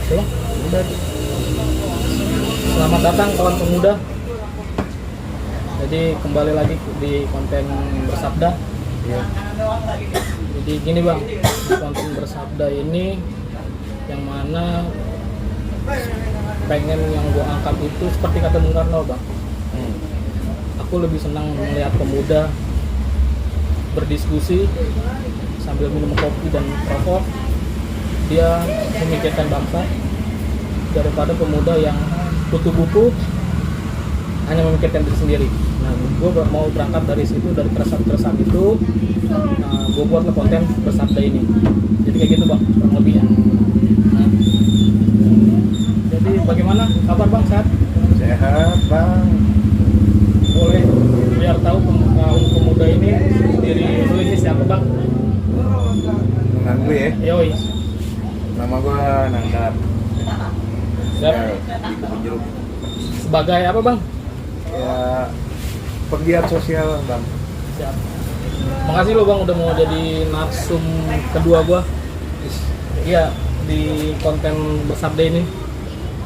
Coba. Udah. Selamat datang kawan pemuda. Jadi kembali lagi di konten Bersabda. Ya. Jadi gini bang, di konten Bersabda ini yang mana pengen yang gue angkat itu seperti kata Bung Karno bang. Aku lebih senang melihat pemuda berdiskusi sambil minum kopi dan rokok. Dia memikirkan bangsa daripada pemuda yang tutup buku hanya memikirkan diri sendiri. Nah, gue mau berangkat dari situ, dari keresahan itu. Gue buatlah konten Bersabda ini. Jadi kayak gitu bang, kurang lebihnya. Nah, jadi bagaimana kabar bang? Sehat? Sehat bang. Boleh biar tahu pemuda ini diri lu ini siapa bang? Dengan gue ya. Yoi. Nama gue Nangkar. Siap. Di Kebun Jeruk. Sebagai apa bang? Ya pegiat sosial bang. Siap. Makasih lo bang udah mau jadi narsum kedua gua. Iya di konten Bersabda ini.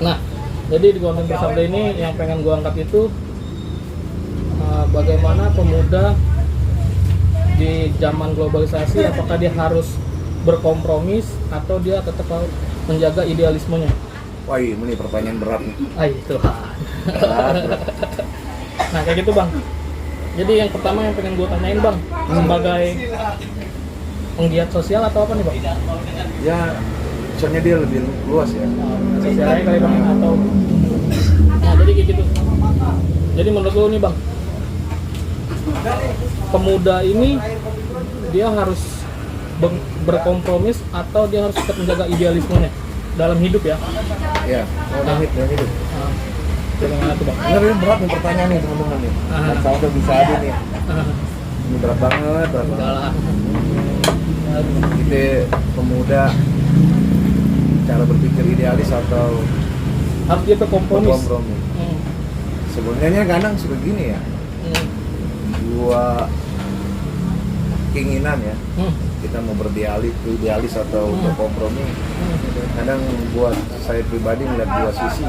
Nah, jadi di konten Bersabda ini yang pengen gua angkat itu bagaimana pemuda di zaman globalisasi, apakah dia harus berkompromis atau dia tetap harus menjaga idealismenya? Wah ini pertanyaan berat nih. Ay Tuhan. Berat. Nah kayak gitu bang. Jadi yang pertama yang pengen gue tanyain bang, sebagai penggiat sosial atau apa nih bang? Ya soalnya dia lebih luas ya. Sosialnya kali bang atau? Nah jadi kayak gitu. Jadi menurut lo nih bang, pemuda ini dia harus berkompromis atau dia harus tetap menjaga idealismenya dalam hidup ya? Ya, dalam hidup. Bagaimana tuh bang? Bener ini berat nih pertanyaan nih teman-teman nih. Dan saya udah bisa ada nih. Ini berat banget, berat Enggak banget. lah. Kita pemuda cara berpikir idealis atau Harus dia berkompromis. berkompromi. Sebenarnya kadang suka gini ya. Dua keinginan ya. Kita mau idealis atau berkompromi. Kadang buat saya pribadi melihat dua sisi.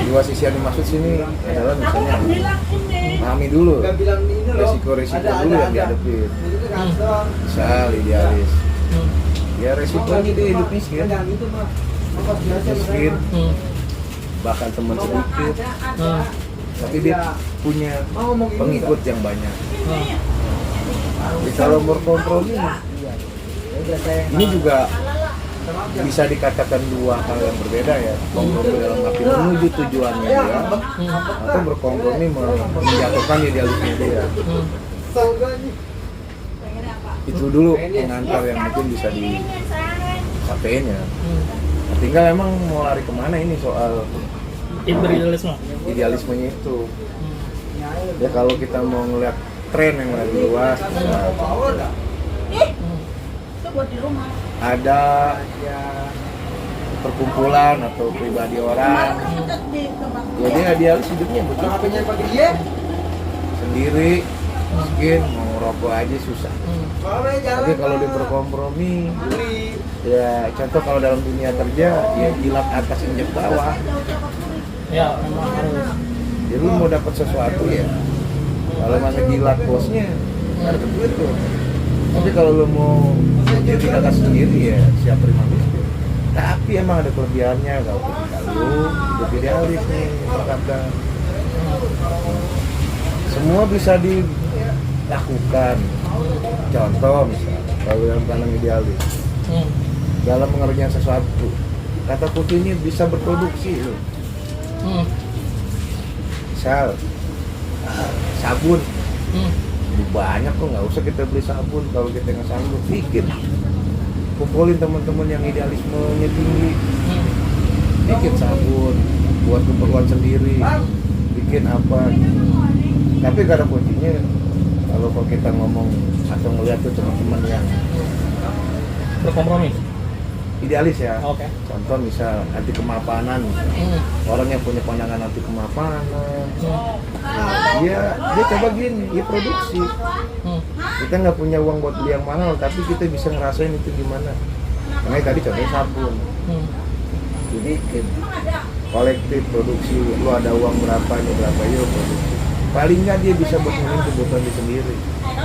Dua sisi yang dimaksud sini adalah misalnya pahami dulu resiko-resiko dulu yang dihadapi. Misal idealis, ya resikonya dia hidup miskin, bahkan teman sedikit, tapi dia punya pengikut yang banyak. Jadi kalau berkompromi, ini juga bisa dikatakan dua hal yang berbeda ya. Kompromi dalam arti menuju tujuannya dia, atau berkompromi menjatuhkan idealisme dia. Itu dulu pengantar yang mungkin bisa disampaikan ya. Tinggal emang mau lari kemana ini soal idealismenya itu. Ya kalau kita mau ngeliat tren yang lagi luas, ada perkumpulan atau pribadi orang, jadi idealis hidupnya begitu sendiri, miskin, mau rokok aja susah. Tapi kalau dia berkompromi, ya contoh kalau dalam dunia kerja, ya jilat atas injek bawah. Ya memang harus. Jadi lu mau dapat sesuatu ya, kalau mana jilat bosnya, harus duit tuh. Tapi kalau lu mau jadi kakak sendiri ya siap terima miskin. Tapi emang ada kelebihannya kalau lu hidup idealis nih, katakan. Semua bisa dilakukan. Contoh misalnya kalau dalam tanam idealis, dalam mengerjakan sesuatu, kata kuncinya bisa berproduksi loh. Misal sabun. Banyak kok, nggak usah kita beli sabun kalau kita nggak sanggup bikin. Kumpulin teman-teman yang idealismenya tinggi, bikin sabun buat keperluan sendiri, bikin apa. Tapi kadang kuncinya kalau kita ngomong atau ngeliat tuh teman-teman yang Berkompromi. idealis ya. Oke. Contoh misal anti kemapanan, orang yang punya pandangan anti kemapanan, dia coba gini, ya produksi. Kita nggak punya uang buat beli yang mahal, tapi kita bisa ngerasain itu gimana. Karena tadi contohnya sabun. Dibikin kolektif produksi, lu ada uang berapa, ini berapa, yuk produksi. Paling nggak dia bisa memenuhi kebutuhan dia sendiri.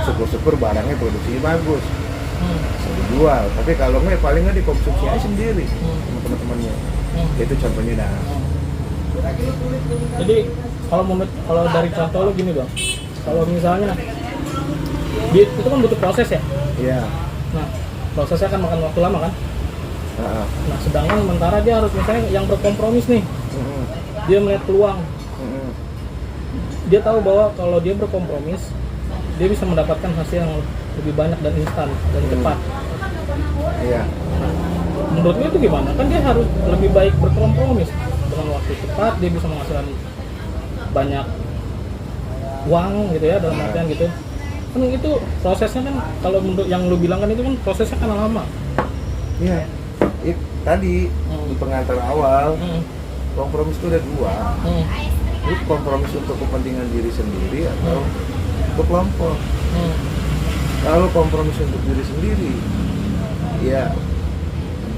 Syukur-syukur barangnya produksinya bagus, bisa dijual. Tapi kalau nggak, paling nggak dikonsumsi aja sendiri sama teman-temannya. Itu contohnya dah. Jadi kalau dari contoh lu gini bang, kalau misalnya itu kan butuh proses ya. Iya. Nah prosesnya kan makan waktu lama kan. Nah sedangkan sementara dia harus misalnya yang berkompromis nih, dia melihat peluang. Dia tahu bahwa kalau dia berkompromis, dia bisa mendapatkan hasil yang lebih banyak dan instan dan cepat. Iya. Menurutnya itu gimana? Kan dia harus lebih baik berkompromis dengan waktu cepat, dia bisa menghasilkan banyak uang gitu ya, dalam artian gitu. Kan itu prosesnya kan, kalau menurut yang lu bilang kan itu kan prosesnya kan lama. Iya. Tadi di pengantar awal, kompromis itu ada dua. Itu kompromis untuk kepentingan diri sendiri atau untuk kelompok. Kalau kompromis untuk diri sendiri, ya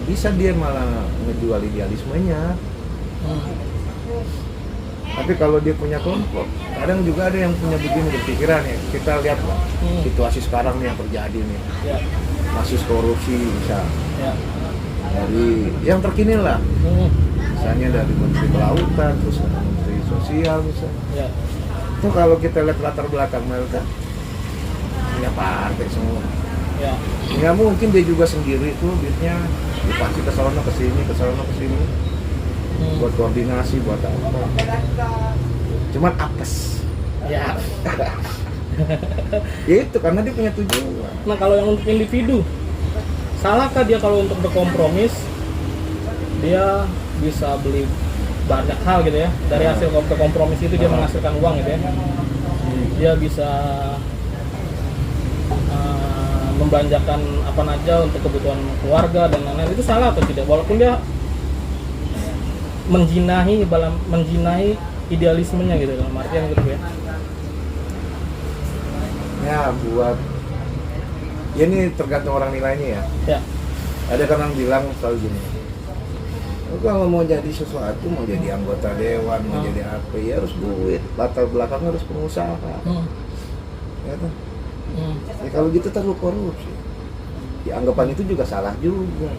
bisa dia malah ngejual idealismenya. Tapi kalau dia punya kelompok, kadang juga ada yang punya begini berpikiran ya. Kita lihat lah, situasi sekarang nih yang terjadi nih, kasus korupsi bisa dari yang terkini lah, misalnya dari Menteri Kelautan, terus Menteri Sosial misalnya. Itu kalau kita lihat latar belakang mereka, punya partai semua. Nggak mungkin dia juga sendiri tuh duitnya dipasti ke sana ke sini, buat koordinasi, buat apa. Cuman apes. Ya itu karena dia punya tujuan. Nah kalau yang untuk individu, salahkah dia kalau untuk berkompromis? Dia bisa beli banyak hal gitu ya, dari hasil kompromis itu dia menghasilkan uang gitu ya. Dia bisa membelanjakan apa aja untuk kebutuhan keluarga dan lain-lain. Itu salah atau tidak? Walaupun dia menjinahi idealismenya gitu, dalam artian gitu ya. Ya buat, ya ini tergantung orang nilainya ya. Ada kan yang bilang selalu gini, kalau mau jadi sesuatu, mau jadi anggota dewan, mau jadi apa, ya harus duit, latar belakangnya harus pengusaha. Ya kan? Ya kalau gitu terlalu korupsi. Ya anggapan itu juga salah juga.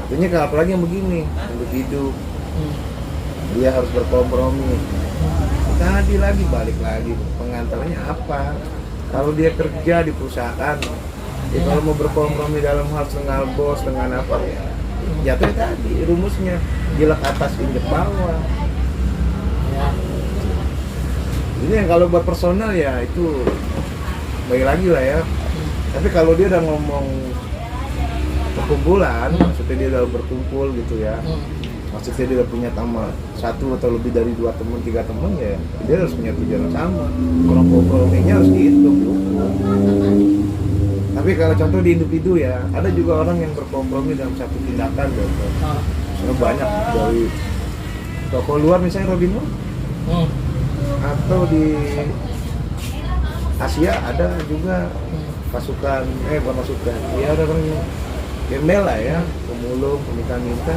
Artinya apalagi yang begini, individu, dia harus berkompromi. Tadi lagi balik lagi, pengantarnya apa? Kalau dia kerja di perusahaan, ya kalau mau berkompromi dalam hal dengan bos, dengan apa ya, jatuh tadi rumusnya, jelek atas injek bawah. Ini yang kalau buat personal ya itu baik lagi lah ya. Tapi kalau dia udah ngomong perkumpulan, maksudnya dia udah berkumpul gitu ya. Maksudnya dia udah punya teman satu atau lebih dari 2 teman, 3 teman, ya dia harus punya tujuan yang sama. Komprominya harus dihitung. Tapi kalau contoh di individu ya, ada juga orang yang berkompromi dalam satu tindakan gitu. Soalnya banyak dari toko luar misalnya Robin Hood, atau di Asia ada juga pasukan, bukan pasukan, ya ada orang gembel lah ya, pemulung, peminta-minta.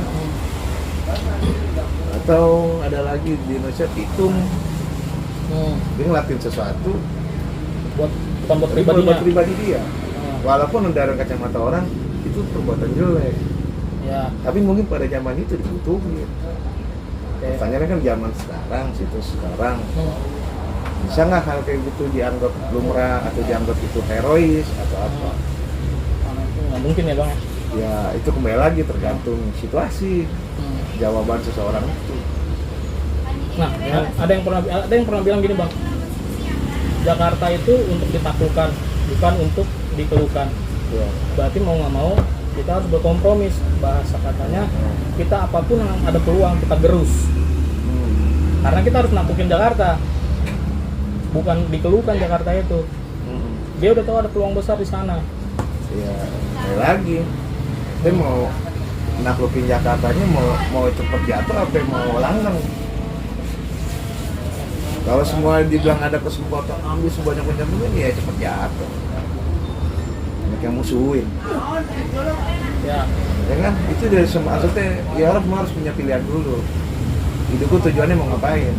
Atau ada lagi di Indonesia Titum, dia ngelakuin sesuatu bukan buat pribadi dia. Walaupun dari kacamata orang itu perbuatan jelek, tapi mungkin pada zaman itu dibutuhin. Pertanyaannya kan zaman sekarang, situs sekarang, bisa nggak hal kayak gitu dianggap lumrah atau dianggap itu herois atau apa? Nggak mungkin ya bang. Ya itu kembali lagi tergantung situasi, jawaban seseorang itu. Nah, ada yang pernah bilang gini bang, Jakarta itu untuk ditaklukkan, bukan untuk dikeluhkan. Berarti mau nggak mau kita harus berkompromis. Bahasa katanya kita apapun yang ada peluang kita gerus. Karena kita harus naklukin Jakarta, bukan dikeluhkan Jakarta itu. Dia udah tahu ada peluang besar di sana. Ya, lagi. Dia mau naklukin Jakartanya, mau cepet jatuh apa mau langgeng. Kalau semua dibilang ada kesempatan ambil sebanyak-banyaknya, ya cepet jatuh. yang musuhin. Ya. Ya kan? Itu dari maksudnya ya orang harus punya pilihan dulu. Hidupku tujuannya mau ngapain?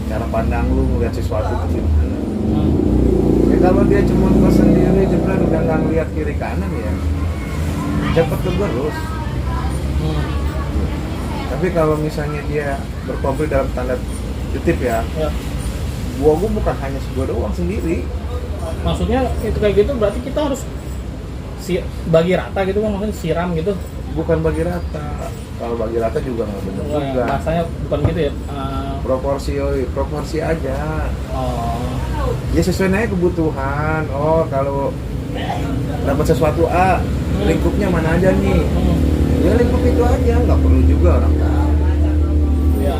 Cara pandang lu ngeliat sesuatu itu gimana? Ya kalau dia cuma ke sendiri jebret udah nggak ngeliat kiri kanan ya cepet tergerus. Tapi kalau misalnya dia berkonflik dalam tanda kutip ya, gua bukan hanya gua doang sendiri. Maksudnya itu kayak gitu berarti kita harus bagi rata gitu kan, maksudnya siram gitu. Bukan bagi rata. Kalau bagi rata juga nggak benar juga. Bahasanya bukan gitu ya. Proporsi aja. Oh. Ya sesuai aja kebutuhan. Oh kalau dapat sesuatu A, lingkupnya mana aja nih? Ya lingkup itu aja, nggak perlu juga orang tahu. Ya.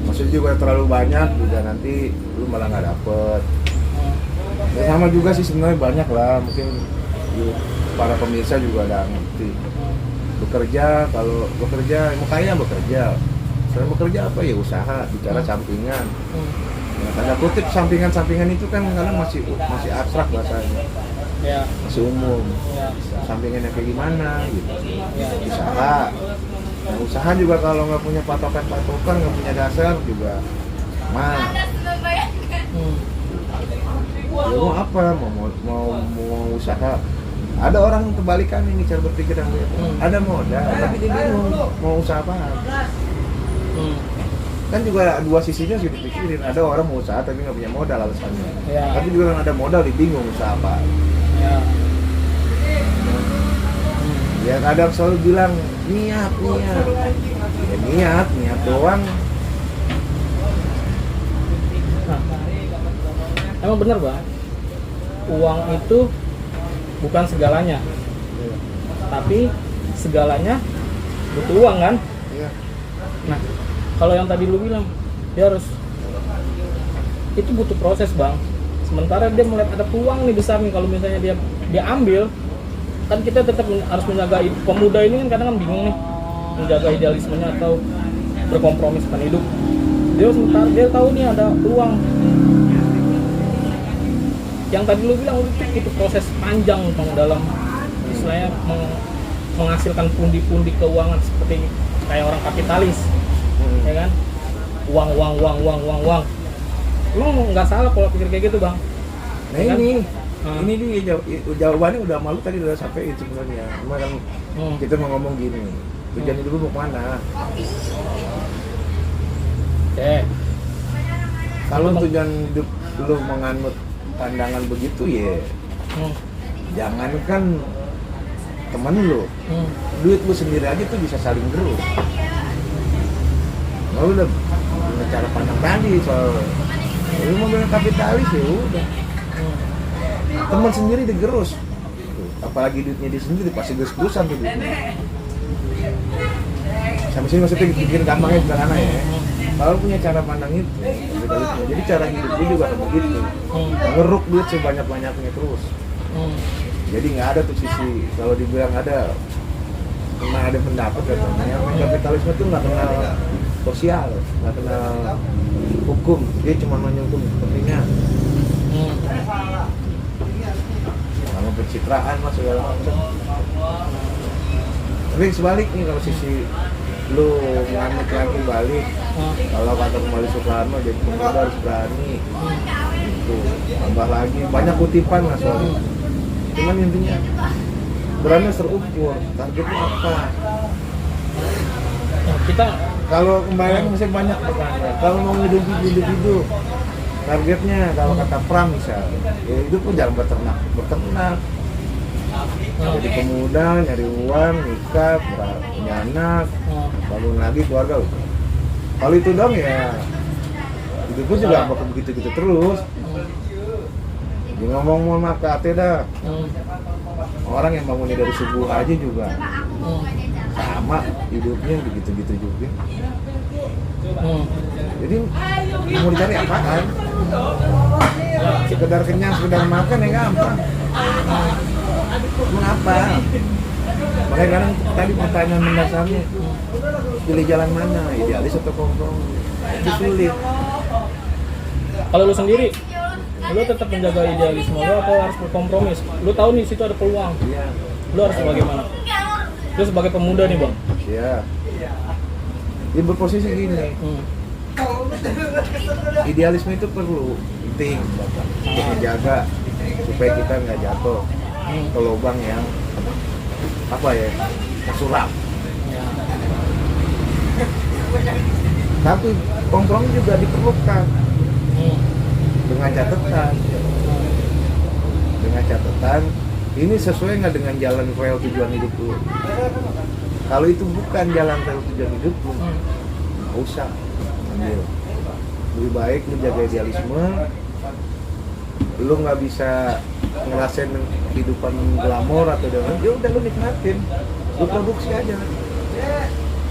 Maksudnya juga terlalu banyak juga nanti lu malah nggak dapet. Ya sama juga sih sebenarnya banyak lah, mungkin para pemirsa juga ada ngerti. Bekerja, kalau bekerja mau kaya bekerja. Selain bekerja apa ya usaha, bicara sampingan. Ya, tanda kutip sampingan itu kan kadang masih abstrak bahasanya. Ya. Masih umum. Ya. Sampingannya kayak gimana gitu. Ya. Usaha. Nah, usaha juga kalau nggak punya patokan, nggak punya dasar juga mah. Ya, mau apa? Mau usaha. Ada orang kebalikan ini cara berpikir yang beda. Ada modal, tapi dia bingung mau usaha apa. Kan juga dua sisinya sih dipikirin. Ada orang mau usaha tapi nggak punya modal alasannya. Ya. Tapi juga yang ada modal dia bingung usaha apa. Ya. Ya kadang selalu bilang niat. Ya niat doang. Nah, emang bener Bang, uang itu bukan segalanya, tapi segalanya butuh uang kan? Iya. Nah, kalau yang tadi lu bilang dia harus, itu butuh proses Bang. Sementara dia melihat ada peluang nih besar nih, kalau misalnya dia ambil, kan kita tetap harus menjaga. Pemuda ini kan kadang bingung nih menjaga idealismenya atau berkompromi sama hidup. Dia tahu nih ada peluang. Yang tadi lu bilang itu butuh proses panjang Bang, dalam istilahnya menghasilkan pundi-pundi keuangan seperti kayak orang kapitalis. Ya kan? Uang. Emang nggak salah kalau pikir kayak gitu Bang. Nah ya kan? ini dia jawabannya udah malu tadi udah sampai itu sebenarnya. Cuma kan kita mau ngomong gini, tujuan hidup lu mau kemana? Kalau tujuan hidup lu menganut pandangan begitu ya, jangankan temen lu, duit lu sendiri aja tuh bisa saling gerus. Lu udah punya cara pandang tadi soal lu mau bilang kapitalis ya udah. Teman sendiri digerus, apalagi duitnya dia sendiri pasti gerus-gerusan tuh duitnya. Sampai sini maksudnya bikin gampangnya sederhana ya. Kalau punya cara pandang itu, jadi cara hidup dia juga akan begitu. Ngeruk duit sebanyak-banyaknya terus. Jadi nggak ada tuh sisi, kalau dibilang ada, pernah ada pendapat katanya, kapitalisme itu nggak kenal sosial, nggak kenal hukum, dia cuma menyentuh kepentingan. Sama pencitraan mas segala macam. Tapi sebaliknya kalau sisi lu nganut lagi balik, kalau kata kembali Soekarno jadi pemuda harus berani. Itu tambah lagi banyak kutipan lah soal itu. Cuman intinya berani terukur, targetnya apa? Nah, kita kalau kembali lagi masih banyak pertanyaan. Kalau mau hidup targetnya kalau kata Pram misal, ya itu pun jangan beternak. Jadi pemuda, nyari uang, nikah, punya anak, bangun lagi keluarga. Kalau itu dong ya, itu pun juga bakal begitu-gitu terus. Dia ngomong maaf kate dah. Orang yang bangunnya dari subuh aja juga sama hidupnya begitu-gitu juga. Jadi mau dicari apaan? Sekedar kenyang, sekedar makan ya gampang. Mengapa? Makanya kadang tadi pertanyaan mendasarnya pilih jalan mana, idealis atau kompromi? Itu sulit. Kalau lu sendiri lu tetap menjaga idealisme lu atau harus berkompromi? Lu tahu nih situ ada peluang, Iya. lu harus bagaimana? Lu sebagai pemuda nih bang. Iya. Dia berposisi gini. Idealisme itu perlu, penting Bapak. Untuk menjaga supaya kita nggak jatuh ke lubang yang apa ya, kesuram. Ya. Tapi kompromi juga diperlukan dengan catatan. Dengan catatan, ini sesuai nggak dengan jalan rel tujuan hidup lu? Kalau itu bukan jalan rel tujuan hidup lu, nggak usah ambil. Lebih baik lu jaga idealisme. Lu nggak bisa ngerasain kehidupan glamor atau dengan, ya udah lu nikmatin, lu produksi aja.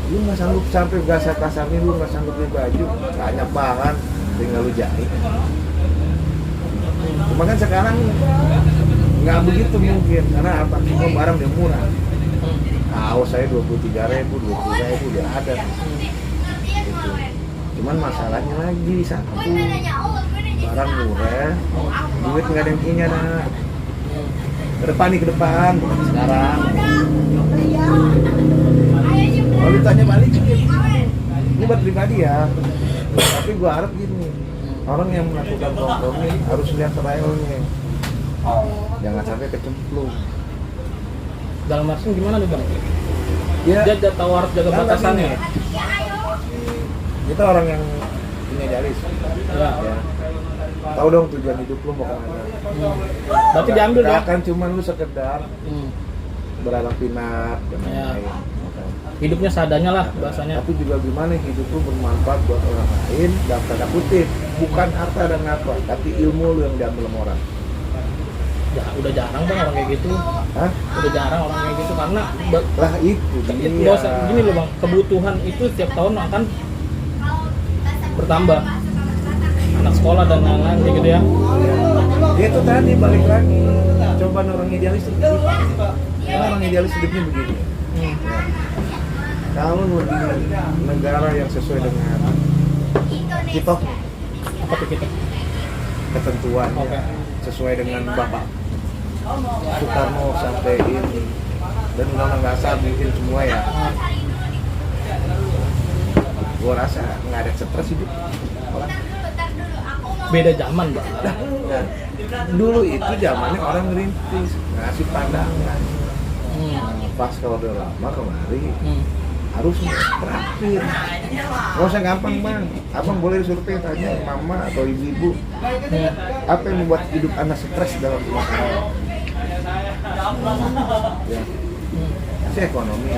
Lu nggak sanggup sampai kasar-kasarnya, lu nggak sanggup beli baju, banyak bahan, tinggal lu jahit. Cuma kan sekarang nggak begitu mungkin, karena apa? Semua barang udah murah. Kaos saya 23.000, 20.000 udah ada. Gitu. Cuman masalahnya lagi satu, barang murah, duit nggak ada yang punya dah. Ke depan nih, ke depan, bukan sekarang. Kalau ditanya balik, ini buat pribadi ya. Tapi gua harap gini, orang yang melakukan kompromi harus lihat realnya. Jangan sampai kecemplung. Dalam artian gimana nih bang? Ya, Dia tahu harus jaga batasannya. kita orang yang punya idealis. Ya. Ya. Tahu dong tujuan hidup lu mau kemana. Berarti diambil Gak dong. akan cuma lu sekedar beralang pinak dan Ya. lain-lain. Hidupnya seadanya lah bahasanya. Tapi juga gimana hidup lu bermanfaat buat orang lain, dalam tanda kutip, bukan harta dan apa, tapi ilmu lu yang diambil sama orang. Ya, udah jarang bang orang kayak gitu. Hah? Udah jarang orang kayak gitu karena Lah itu dia. nggak usah gini loh bang, kebutuhan itu setiap tahun akan bertambah. Anak sekolah dan lain-lain kayak gitu ya. Ya itu tadi balik lagi. Coba orang idealis hidup. Orang idealis hidupnya begini. Kalau lu di negara yang sesuai dengan kita Apa tuh kita? ketentuan Oke. sesuai dengan Bapak Soekarno sampai ini dan undang-undang dasar mungkin semua ya. Gua rasa nggak ada stres hidup. Beda zaman bang. Nah, dulu itu zamannya orang ngerintis, ngasih pandangan. Pas kalau udah lama kemari harus terakhir. Nggak usah gampang bang. Abang boleh survei tanya mama atau ibu-ibu apa yang membuat hidup anak stres dalam rumah tangga. Ya. Itu ekonomi,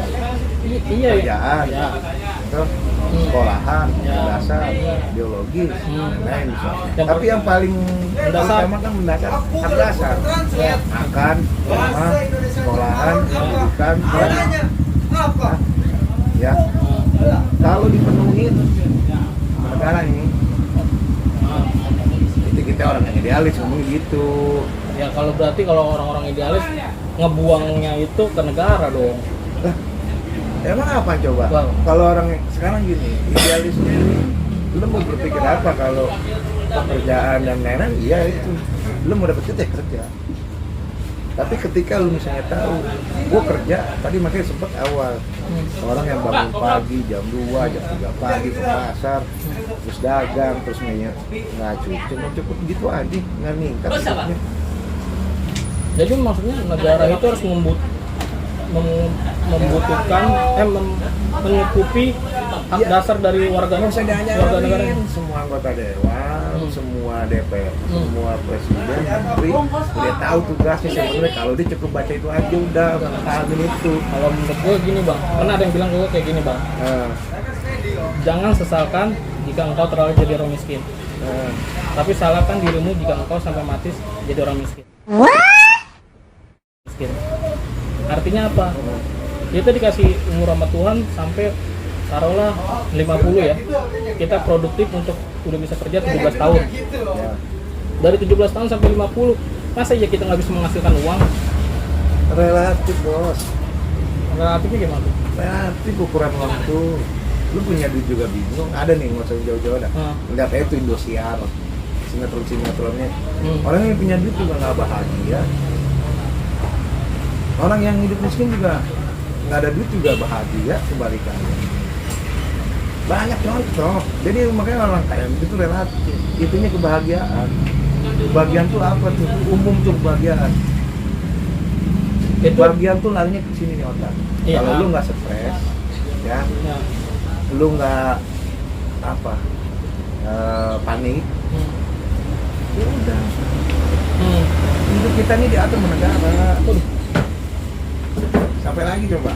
Iya. kerjaan, Ya. terus sekolahan, Ya. dasar, biologis, lain-lain. Yang Tapi yang paling mendasar. utama kan mendasar, hak dasar. Makan, rumah, sekolahan, pendidikan, ya. Kalau dipenuhin negara ini, itu kita orang yang idealis ngomong gitu. Ya kalau berarti kalau orang-orang idealis ngebuangnya itu ke negara dong. Lah, emang apa coba? Bang. Kalau orang sekarang gini, idealisnya ini, lu mau berpikir apa kalau pekerjaan dan lain-lain? Iya itu, lu mau dapet kerja kerja. Tapi ketika lu misalnya tahu, gua kerja, tadi makanya sempet awal orang yang bangun pagi jam 2, jam 3 pagi ke pasar, terus dagang, terus nggak cukup gitu aja, nggak ningkat hidupnya. Jadi maksudnya negara itu harus membutuhkan mencukupi hak Ya. dasar dari warganya, Nggak usah warga negara. dianyain, semua anggota dewan, semua DPR, semua presiden, menteri udah tahu tugasnya sebenarnya. Kalau dia cukup baca itu aja udah pahamin itu. Kalau menurut gue gini bang, pernah ada yang bilang ke gue kayak gini bang, Nah, jangan sesalkan jika engkau terlalu jadi orang miskin, nah, tapi salahkan dirimu jika engkau sampai mati jadi orang miskin. Artinya apa? Kita dikasih umur sama Tuhan sampai taruhlah 50 ya. Kita produktif untuk udah bisa kerja 17 tahun. ya. Dari 17 tahun sampai 50, masa ya kita nggak bisa menghasilkan uang? Relatif bos, Relatifnya gimana tuh? relatif ukuran waktu. Lu punya duit juga bingung. Ada nih nggak usah jauh-jauh dah. Lihat aja tuh Indosiar. Si sinetronnya. Orang yang punya duit juga nggak bahagia. Orang yang hidup miskin juga nggak ada duit juga bahagia, kebalikannya. Banyak contoh. Jadi makanya orang kaya itu relatif. Itunya kebahagiaan. Kebahagiaan tuh apa tuh? Umum tuh kebahagiaan. Kebahagiaan tuh larinya ke sini nih otak. Iya. Kalau lu nggak stres, ya, lu nggak apa, panik, ya udah. Hidup kita nih diatur sama negara. Sampai lagi coba.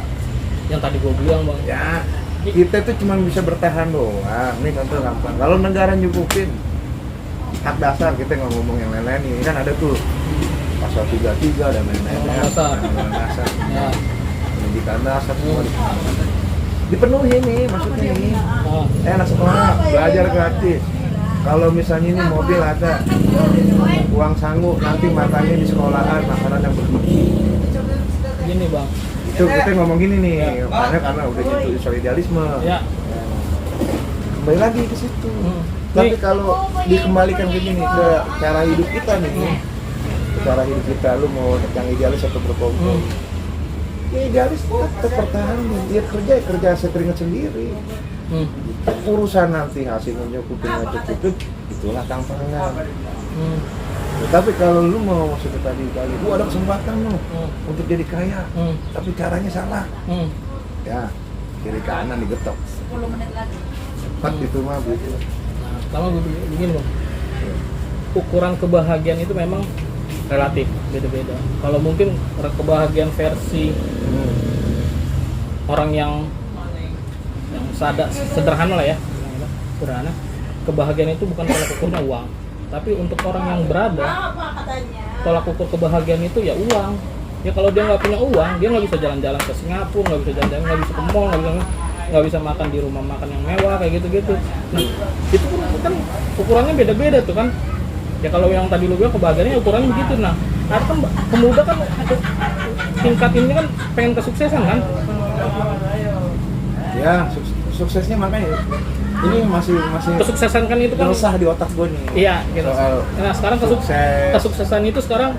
Yang tadi gue bilang bang. Ya, kita tuh cuma bisa bertahan doang. Ini contoh gampang. Kalau negara nyukupin hak dasar, kita nggak ngomong yang lain-lain. Ini kan ada tuh pasal 33 dan lain-lain. Dasar. Ya. Pendidikan dasar semua dipenuhi nih, maksudnya nih. Anak sekolah belajar gratis. Kalau misalnya ini mobil ada uang sangu, nanti makannya di sekolahan makanan yang bergizi. Gini bang. Itu kita ngomong gini nih, karena udah gitu soal idealisme. Ya. Kembali lagi ke situ. Tapi kalau dikembalikan ke gini, ke cara hidup kita nih, ke cara hidup kita, lu mau yang idealis atau berkompromi? Ya idealis tetap pertahanan, dia kerja saya keringat sendiri. Urusan nanti hasilnya nyukupin nggak cukupin, itulah tantangan. Tapi kalau lu mau maksudnya tadi lu ada kesempatan lu untuk jadi kaya, tapi caranya salah. Ya, kiri kanan digetok. 10 menit lagi. Cepat itu mah gitu. Nah, pertama gue begini bang. Ukuran kebahagiaan itu memang relatif, beda-beda. Kalau mungkin kebahagiaan versi orang yang sederhana lah ya, sederhana. Kebahagiaan itu bukan tolak ukurnya uang, tapi untuk orang yang berada, tolak ukur kebahagiaan itu ya uang. Ya kalau dia nggak punya uang, dia nggak bisa jalan-jalan ke Singapura, nggak bisa jalan-jalan, nggak bisa ke mall, nggak bisa makan di rumah makan yang mewah kayak gitu-gitu. Nah, itu kan ukurannya beda-beda tuh kan. Ya kalau yang tadi lu bilang kebahagiaannya ukurannya begitu. Nah, ada kan pemuda kan tingkat ini kan pengen kesuksesan kan? Ya, suksesnya makanya ini masih kesuksesan kan itu kan resah di otak gue nih. Iya, gitu. Nah, sekarang kesuksesan itu sekarang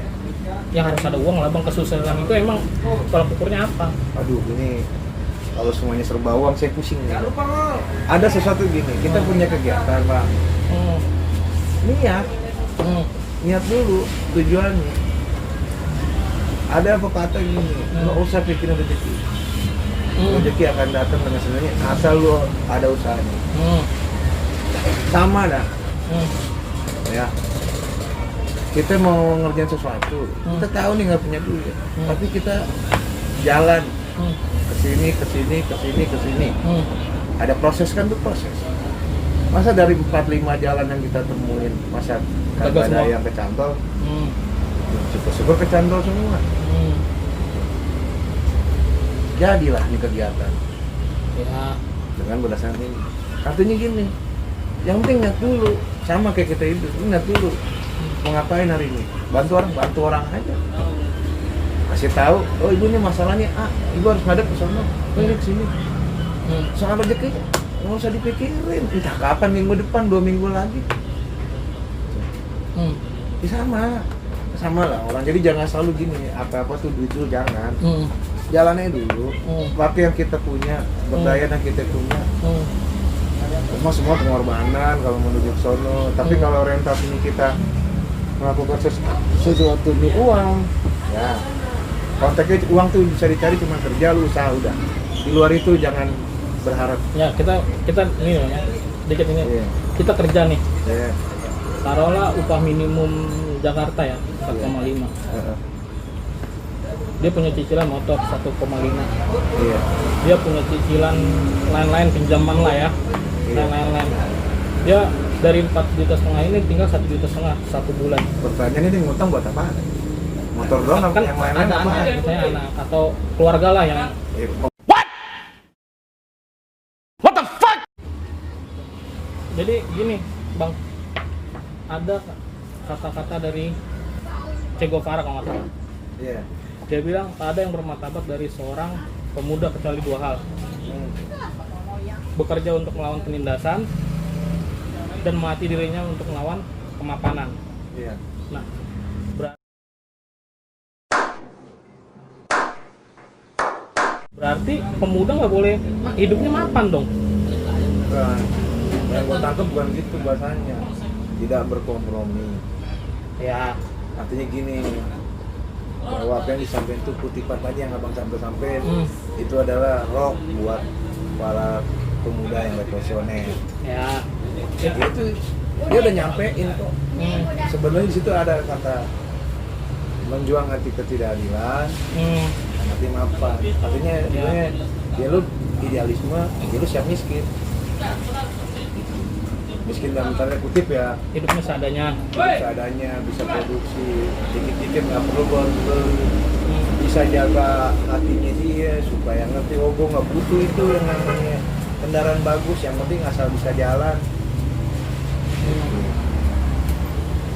yang harus ada uang lah bang. Kesuksesan itu emang tolak ukurnya apa? Aduh, ini kalau semuanya serba uang saya pusing nih. Ada sesuatu gini, kita punya kegiatan bang. Niat dulu tujuannya. Ada pepatah gini, nggak usah pikirin rezeki. Rezeki akan datang dengan sendirinya asal lu ada usahanya. Sama dah. Ya. Kita mau ngerjain sesuatu, kita tahu nih nggak punya duit, tapi kita jalan ke sini. Ada proses kan tuh proses. Masa dari 4-5 jalan yang kita temuin, masa kagak ada yang kecantol? Syukur-syukur kecantol semua. Jadilah ini kegiatan. Ya. Dengan berdasarkan ini. Artinya gini, yang penting niat dulu. Sama kayak kita hidup, niat dulu. Mau ngapain hari ini? Bantu orang aja. Kasih tahu, oh ibu ini masalahnya A, ibu harus ngadep ke sana, ini ke sini. Soal rezeki, nggak usah dipikirin. Entah kapan, minggu depan, 2 minggu lagi. Sama lah orang. Jadi jangan selalu gini, apa-apa tuh duit dulu jangan. Jalannya dulu. Waktu yang kita punya, berdaya yang kita punya. Semua pengorbanan kalau menuju ke sono. Tapi kalau orientasinya kita melakukan sesuatu demi uang, ya konteksnya uang tuh bisa dicari cuma kerja, lu usaha udah. Di luar itu jangan berharap. Ya kita ini ya, dikit ini. Yeah. Kita kerja nih. Yeah. Taruhlah upah minimum Jakarta ya 4,5. Dia punya cicilan motor 1,5. Iya. Dia punya cicilan lain-lain pinjaman lah ya. Dan lain-lain. Dia dari 4,5 juta ini tinggal 1,5 juta satu bulan. Pertanyaan ini ngutang buat apa? Motor doang kan yang lain-lain ada apa? Misalnya anak atau keluarga lah yang What the fuck? Jadi gini, Bang. Ada kata-kata dari Che Guevara kalau nggak salah. Iya. Dia bilang tak ada yang bermartabat dari seorang pemuda kecuali 2 hal. Bekerja untuk melawan penindasan dan mati dirinya untuk melawan kemapanan. Iya. Nah, berarti pemuda nggak boleh hidupnya mapan dong. Bukan. Yang gue tangkap bukan gitu bahasanya. Tidak berkompromi. Ya. Artinya gini, bahwa apa yang disampaikan itu kutipan tadi yang abang sampai itu adalah roh buat para pemuda yang revolusioner. Ya. Itu dia udah nyampein kok. Sebenarnya di situ ada kata menjuang hati ketidakadilan, hati mapan. Artinya dia lu idealisme, dia lu siap miskin. Miskin dalam tanda kutip ya, Hidupnya seadanya. bisa produksi dikit-dikit, nggak perlu beli, bisa jaga hatinya dia supaya ngerti, oh gue nggak butuh itu yang namanya kendaraan bagus, yang penting asal bisa jalan.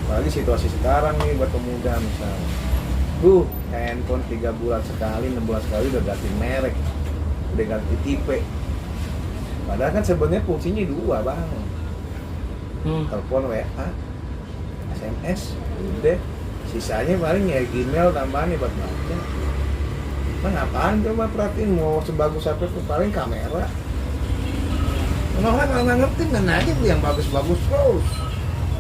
Apalagi situasi sekarang nih buat pemuda misalnya, handphone 3 bulan sekali, 6 bulan sekali udah ganti merek, udah ganti tipe. Padahal kan sebenarnya fungsinya 2 bang. Telepon, WA, SMS, udah. Sisanya paling ya Gmail tambahan ya buat baca. Kan apaan coba perhatiin, mau sebagus apa tuh, paling kamera. Orang nggak ngerti kan aja tuh yang bagus-bagus terus.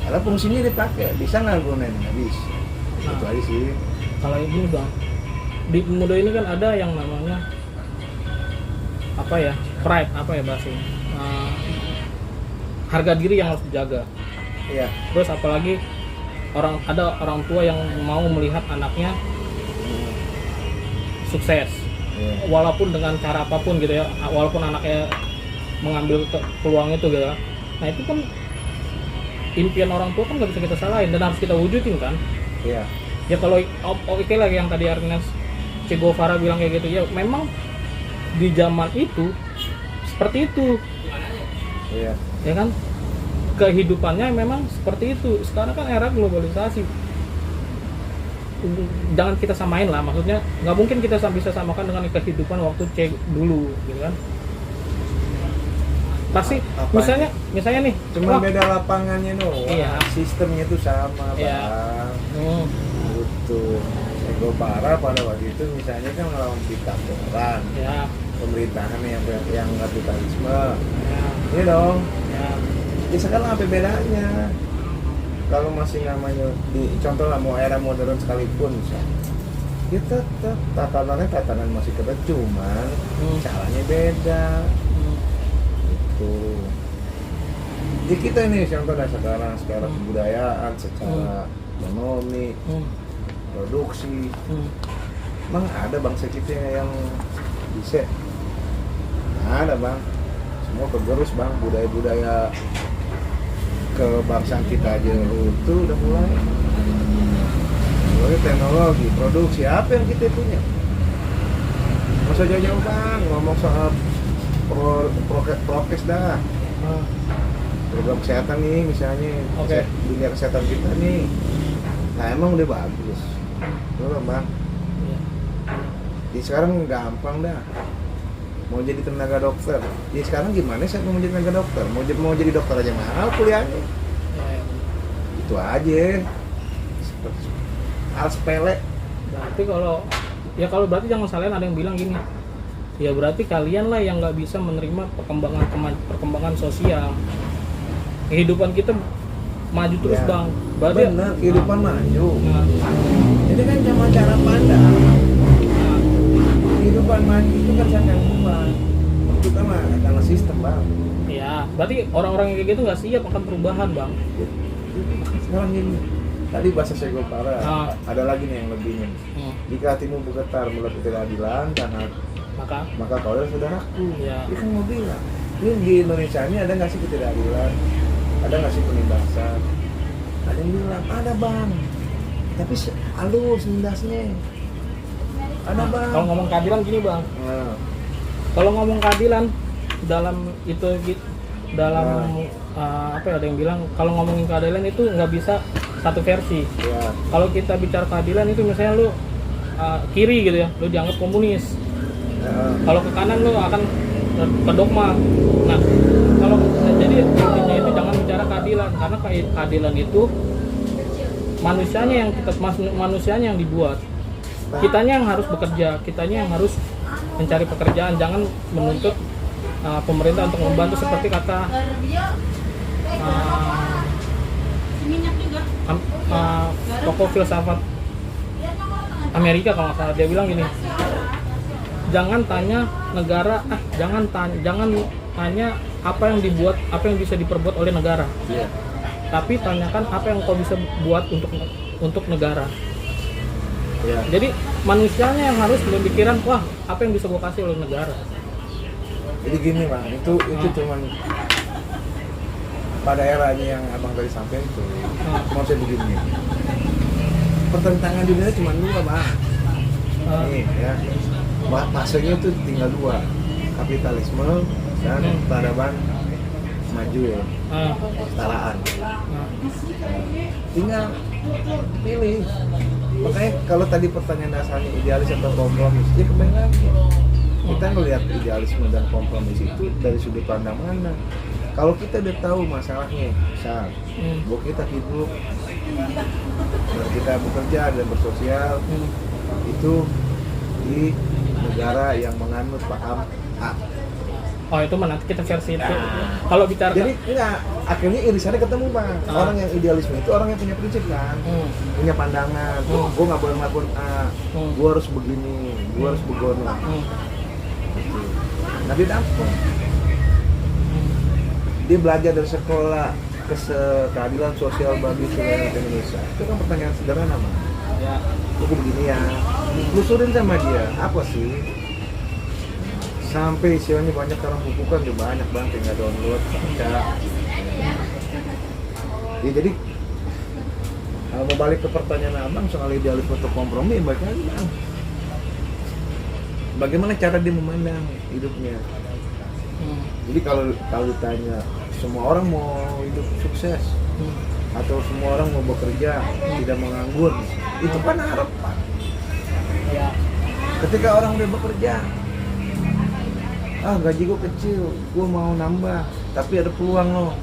Kalau fungsinya dipakai, bisa nggak gunain? Nggak bisa. Itu aja sih. Kalau ini bang, di pemuda ini kan ada yang namanya apa ya, pride, apa ya bahasanya, harga diri yang harus dijaga. Iya. Terus apalagi ada orang tua yang mau melihat anaknya sukses, walaupun dengan cara apapun gitu ya, walaupun anaknya mengambil peluang itu gitu. Nah itu kan impian orang tua kan nggak bisa kita salahin dan harus kita wujudin kan. Iya. Ya kalau oke lagi yang tadi Ernest Che Guevara bilang kayak gitu, ya memang di zaman itu seperti itu. Iya. Ya kan, kehidupannya memang seperti itu. Sekarang kan era globalisasi, jangan kita samain lah, maksudnya nggak mungkin kita bisa samakan dengan kehidupan waktu Che dulu gitu kan. Pasti misalnya nih cuma beda lapangannya doang. Iya. Sistemnya tuh sama Iya. bang. Betul. Che Guevara pada waktu itu misalnya kan melawan diktatoran. Ya. Pemerintahan yang kapitalisme. Ya. Iya dong. Ya. Ya sekarang apa bedanya? Kalau masih namanya contoh lah, mau era modern sekalipun misalnya, ya tetap tatanan masih tetap, cuman caranya beda. Gitu. Jadi kita ini contoh dah sekarang secara kebudayaan, secara ekonomi, produksi, emang ada bangsa kita yang bisa? Ada bang, semua kegerus bang, budaya-budaya kebangsaan kita aja itu udah mulai. Mulai teknologi, produksi, apa yang kita punya? Masa jauh-jauh bang, ngomong soal prokes dah. Program kesehatan nih misalnya, dunia kesehatan kita nih, nah emang udah bagus. Betul bang. Jadi sekarang gampang dah. Mau jadi tenaga dokter, ya sekarang gimana sih mau jadi tenaga dokter? Mau jadi dokter aja mahal kuliahnya. Itu aja. Hal sepele. Berarti kalau berarti jangan salahin ada yang bilang gini, ya berarti kalian lah yang nggak bisa menerima perkembangan sosial. Kehidupan kita maju terus Ya. bang. Berarti Bener, kehidupan maju. Jadi kan cuma cara pandang. Kehidupan maju itu kan sangat kuat. Kita mah karena sistem bang. ya berarti orang-orang yang kayak gitu nggak siap akan perubahan bang. Sekarang gini, tadi bahasa Che Guevara, ada lagi nih yang lebihnya. Jika hatimu bergetar melihat ketidakadilan dan maka kau adalah saudaraku. Ya. Dia kan mau bilang, ini di Indonesia ini ada nggak sih ketidakadilan? Ada nggak sih penindasan? Ada yang bilang, ada bang. Tapi halus nindasnya. Ada bang. Kalau ngomong keadilan gini bang, kalau ngomong keadilan dalam apa ya, ada yang bilang kalau ngomongin keadilan itu nggak bisa satu versi. Ya. Kalau kita bicara keadilan itu misalnya lu kiri gitu ya, lu dianggap komunis. Kalau ke kanan lu akan ke dogma. Nah, kalau jadi intinya itu jangan bicara keadilan, karena keadilan itu manusianya yang dibuat. Kitanya yang harus bekerja, kitanya yang harus mencari pekerjaan, jangan menuntut pemerintah untuk membantu seperti kata tokoh filsafat Amerika kalau nggak salah, dia bilang gini, jangan tanya negara, jangan tanya apa yang bisa diperbuat oleh negara, tapi tanyakan apa yang kau bisa buat untuk negara. Jadi manusianya yang harus berpikiran, wah apa yang bisa gue kasih oleh negara. Jadi gini bang, itu cuman pada eranya yang abang tadi sampaikan itu, mau saya begini, pertentangan dunia cuma dua bang. Nih ya, masanya itu tinggal dua, kapitalisme dan peradaban maju ya, kesetaraan. Tinggal pilih. Makanya kalau tadi pertanyaan dasarnya idealis atau kompromis, ya kembali lagi kita ngelihat idealisme dan kompromis itu dari sudut pandang mana. Kalau kita udah tahu masalahnya, misal bahwa kita hidup dan kita bekerja dan bersosial itu di negara yang menganut paham A. Oh itu mana kita versi itu. Kalau bicara jadi enggak, akhirnya irisannya ketemu bang. Orang yang idealisme itu orang yang punya prinsip kan, punya pandangan. Gue nggak boleh melakukan A, gue harus begini, gue harus begono. Nah dia dapet. Dia belajar dari sekolah keadilan sosial bagi seluruh Indonesia. Itu kan pertanyaan sederhana bang. Ya. Gue begini ya, telusurin sama dia apa sih? Sampai isinya banyak orang buku kan udah banyak banget, tinggal download, baca. Ya, jadi kalau mau balik ke pertanyaan abang soal idealisme atau kompromi, balik lagi bang. Bagaimana cara dia memandang hidupnya? Jadi kalau ditanya semua orang mau hidup sukses atau semua orang mau bekerja tidak menganggur, itu kan harapan. Ya. Ketika orang udah bekerja, gaji gue kecil, gue mau nambah, tapi ada peluang loh.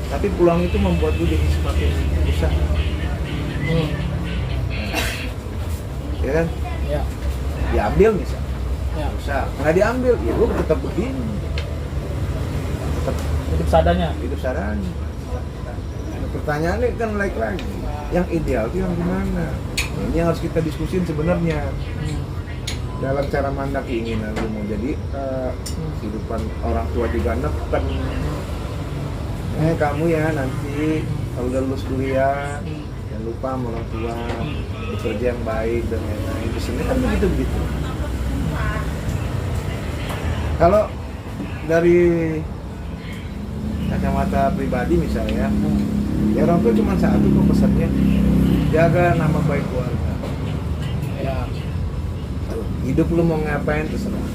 Tapi peluang itu membuat gue jadi semakin susah. Ya kan? Ya. Diambil misalnya, susah. Nggak diambil, ya gue tetap begini. Tetap hidup seadanya. Nah, pertanyaannya kan lagi, yang ideal itu yang gimana? Nah, ini yang harus kita diskusin sebenarnya. Dalam cara mandang keinginan lu mau jadi kehidupan orang tua juga neken. Kamu ya nanti kalau udah lulus kuliah jangan lupa sama orang tua, bekerja yang baik dan lain-lain. Di sini kan begitu. Kalau dari kacamata pribadi misalnya, ya orang tua cuma satu kok pesannya, jaga nama baik keluarga. Ya. Hidup lu mau ngapain terserah.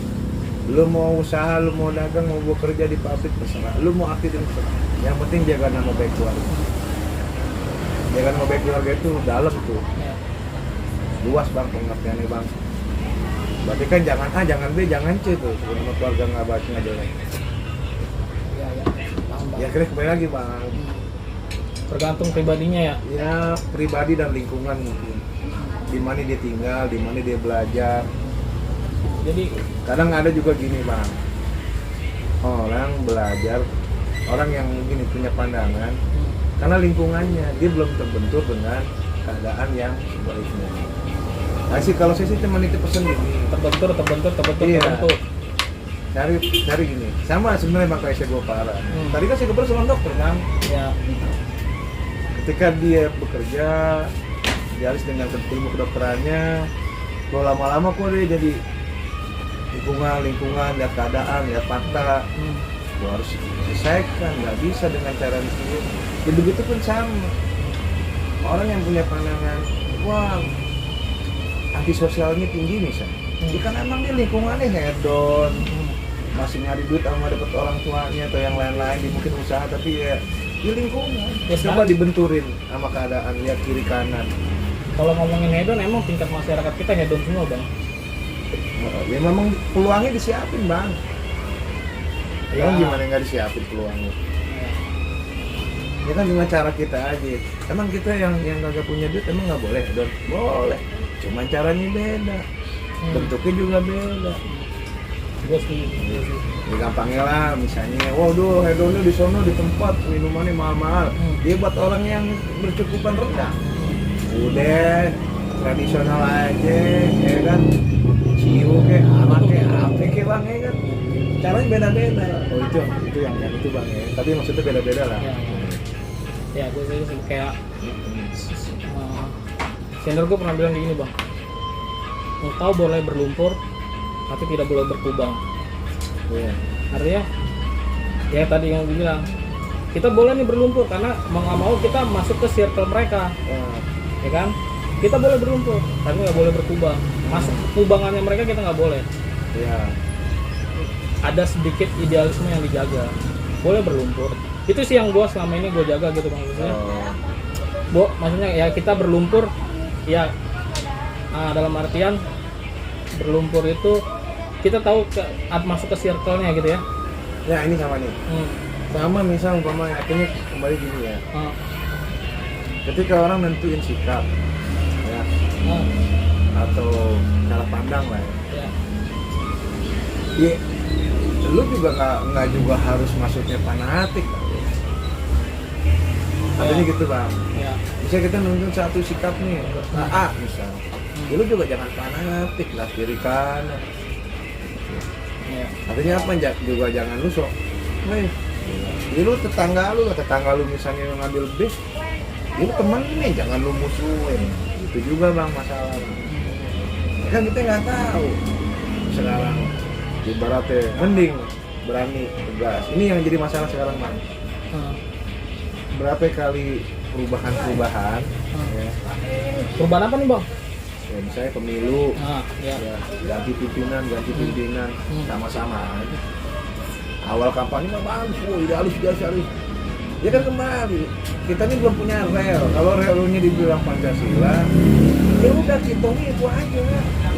Lu mau usaha, lu mau dagang, mau bekerja di pabrik terserah. Lu mau aktif terserah. Yang penting jaga nama baik keluarga. Jaga nama baik keluarga itu dalam tuh. Luas bang pengertiannya bang. Berarti kan jangan A, jangan B, jangan C tuh. Nama keluarga nggak baik nggak jelek. Ya kira kembali lagi bang. Tergantung pribadinya ya. Ya pribadi dan lingkungan mungkin. Di mana dia tinggal, di mana dia belajar. Jadi kadang ada juga gini bang, orang belajar, orang yang gini punya pandangan, karena lingkungannya dia belum terbentur dengan keadaan yang sebaliknya. Nah sih kalau saya sih cuma nitip pesan gini, terbentur. Cari gini, sama sebenarnya bang kayak saya gue parah. Tadi kan saya kebetulan sama dokter bang. Ya. Ketika dia bekerja, dialis dengan ilmu kedokterannya, kalau lama-lama kok dia jadi lingkungan, lihat keadaan, lihat fakta, gua harus selesaikan, nggak bisa dengan cara sendiri. Ya begitu pun sama. Orang yang punya pandangan, wah antisosialnya tinggi misalnya, kan emang dia lingkungannya hedon, masih nyari duit sama dapet orang tuanya atau yang lain-lain, dia mungkin usaha tapi ya di lingkungan. Ya coba dibenturin sama keadaan, lihat kiri kanan. Kalau ngomongin hedon, emang tingkat masyarakat kita hedon semua bang. Ya memang peluangnya disiapin bang. Ya gimana nggak disiapin peluangnya? Ya kan cuma cara kita aja. Emang kita yang kagak punya duit emang nggak boleh? Don? Boleh. Cuma caranya beda. Bentuknya juga beda. Gue sih. Ya gampangnya lah, misalnya, waduh, hedonnya di sono di tempat minumannya mahal-mahal. Dia buat orang yang bercukupan rendah. Udah tradisional aja, ya kan. Ciu kayak anak kayak apa kayak bang, ya kan. Caranya beda-beda. Oh itu yang itu bang ya. Tapi maksudnya beda-beda lah. Ya gue sih kayak senior gue pernah bilang gini bang, engkau boleh berlumpur tapi tidak boleh berkubang. Artinya ya tadi yang dibilang, kita boleh nih berlumpur karena mau nggak mau kita masuk ke circle mereka, ya kan. Kita boleh berlumpur tapi nggak boleh berkubang. Masuk kubangannya mereka kita nggak boleh. Ada sedikit idealisme yang dijaga. Boleh berlumpur, itu sih yang gue selama ini gue jaga gitu bang. Maksudnya ya kita berlumpur ya dalam artian berlumpur itu kita tahu masuk ke circle-nya gitu ya. Ya ini sama nih. Sama misal umpama akhirnya kembali gini ya. Ketika orang nentuin sikap ya, atau cara pandang lah ya. Ya lu juga nggak juga harus maksudnya fanatik kali ya. Artinya gitu bang. Misalnya kita nonton satu sikap nih, A misal. Ya lu juga jangan fanatik lah kiri kanan. Artinya apa? Juga jangan lu sok. Ya lu tetangga lu misalnya yang ngambil B, ya lu temen nih, jangan lu musuhin. Itu juga bang masalah. Kan kita nggak tahu sekarang. Ibaratnya mending berani tegas. Ini yang jadi masalah sekarang bang. Berapa kali perubahan ya. Perubahan apa nih bang? Ya misalnya pemilu, ya. ganti pimpinan sama-sama. Awal kampanye mah bagus, idealis. Ya kan kembali, kita ini belum punya rel. Kalau relnya dibilang Pancasila, ya udah hitungnya itu aja.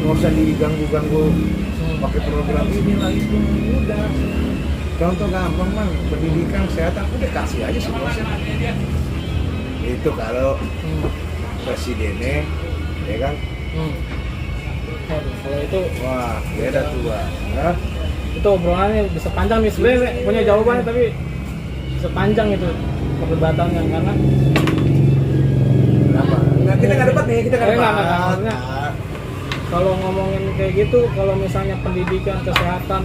Nggak usah diganggu-ganggu pakai program ini lah itu, udah. Contoh gampang bang, pendidikan, kesehatan, udah kasih aja semua. Itu kalau presidennya, ya kan? Kalau itu, wah beda tuh bang. Nah, itu obrolannya bisa panjang nih sebenarnya, punya jawabannya tapi sepanjang itu perdebatannya karena. Kenapa? Kita nggak dapat nih, kita nggak dapat. Maksudnya, kalau ngomongin kayak gitu, kalau misalnya pendidikan, kesehatan,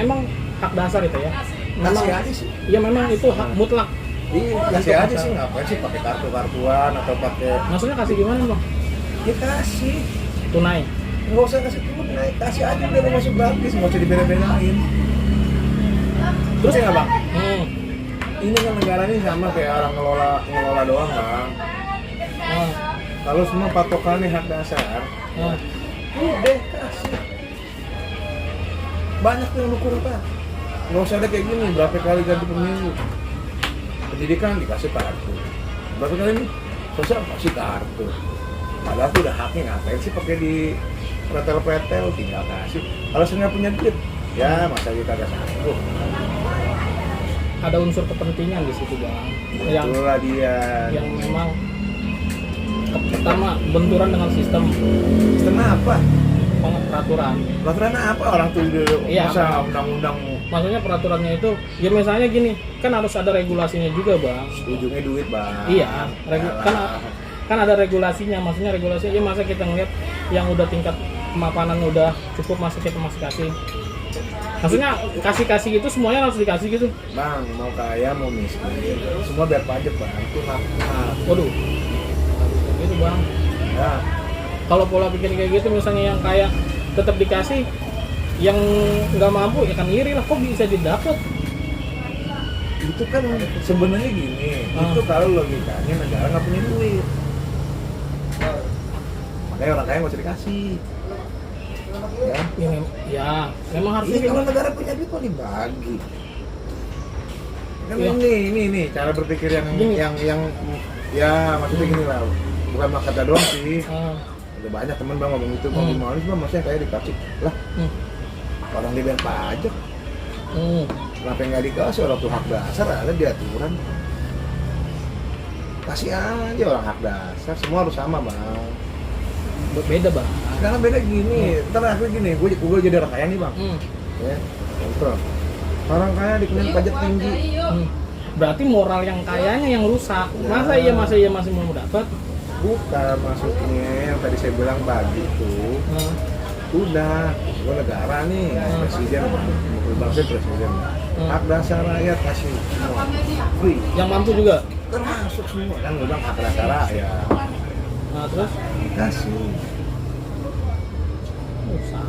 emang hak dasar itu ya. Memang, kasih aja sih. Ya memang itu hak mutlak. Iya, kasih aja sih, ngapain sih pakai kartu-kartuan atau pakai. Maksudnya kasih gimana bang? Ya kasih. Tunai. Nggak usah kasih tunai, kasih aja udah mau masuk gratis, nggak usah dibeda-bedain. Terus ya bang? Ini kan negara ini sama kayak orang ngelola doang bang. Kalau semua patokannya hak dasar, udah kasih. Banyak tuh yang dukung pak. Nggak usah ada kayak gini, berapa kali ganti pemilu. Pendidikan dikasih kartu. Berapa kali nih? Sosial kasih kartu. Padahal tuh udah haknya, ngapain sih pakai di pretel-pretel, tinggal kasih. Kalau saya nggak punya duit, ya masa kita agak sanggup. Ada unsur kepentingan di situ bang. Itulah dia. Yang memang pertama benturan dengan sistem. Sistem apa? Peraturan. Peraturan apa? Orang tuh masa undang-undang. Maksudnya peraturannya itu, ya misalnya gini, kan harus ada regulasinya juga bang. Ujungnya duit bang. Iya, kan ada regulasinya. Maksudnya regulasinya, ya masa kita ngeliat yang udah tingkat kemapanan udah cukup, masa kita masih kasih. Maksudnya kasih gitu semuanya harus dikasih gitu. Bang, mau kaya mau miskin, semua biar pajak bang. Itu hak. Waduh, gitu bang. Ya. Kalau pola pikir kayak gitu, misalnya yang kaya tetap dikasih, yang nggak mampu ya kan iri lah, kok bisa didapat? Itu kan sebenarnya gini, itu kalau logikanya negara nggak punya duit, makanya orang kaya nggak usah dikasih. Ya memang harus. Ini kalau negara punya duit kok dibagi. Kan ini cara berpikir yang ya maksudnya gini lah, bukan makata doang sih. Ada banyak teman bang ngomong itu, bang gimana sih bang, maksudnya kayak dikasih lah. Orang dibayar pajak, kenapa nggak dikasih? Orang tuh hak dasar ada di aturan. kasih aja orang hak dasar, semua harus sama bang. Beda bang. Karena beda gini, ntar aku gini, gue jadi orang kaya nih bang. Ya, kontrol. Orang kaya dikenain pajak tinggi. Berarti moral yang kayanya yang rusak. Masa iya masih mau dapat? Bukan, maksudnya yang tadi saya bilang bagi tuh. Udah, gue negara nih, presiden, bangsa presiden. Hak dasar rakyat kasih semua, free. Yang mampu juga? Termasuk semua, kan gue bilang hak dasar rakyat. Nah terus? Kasih.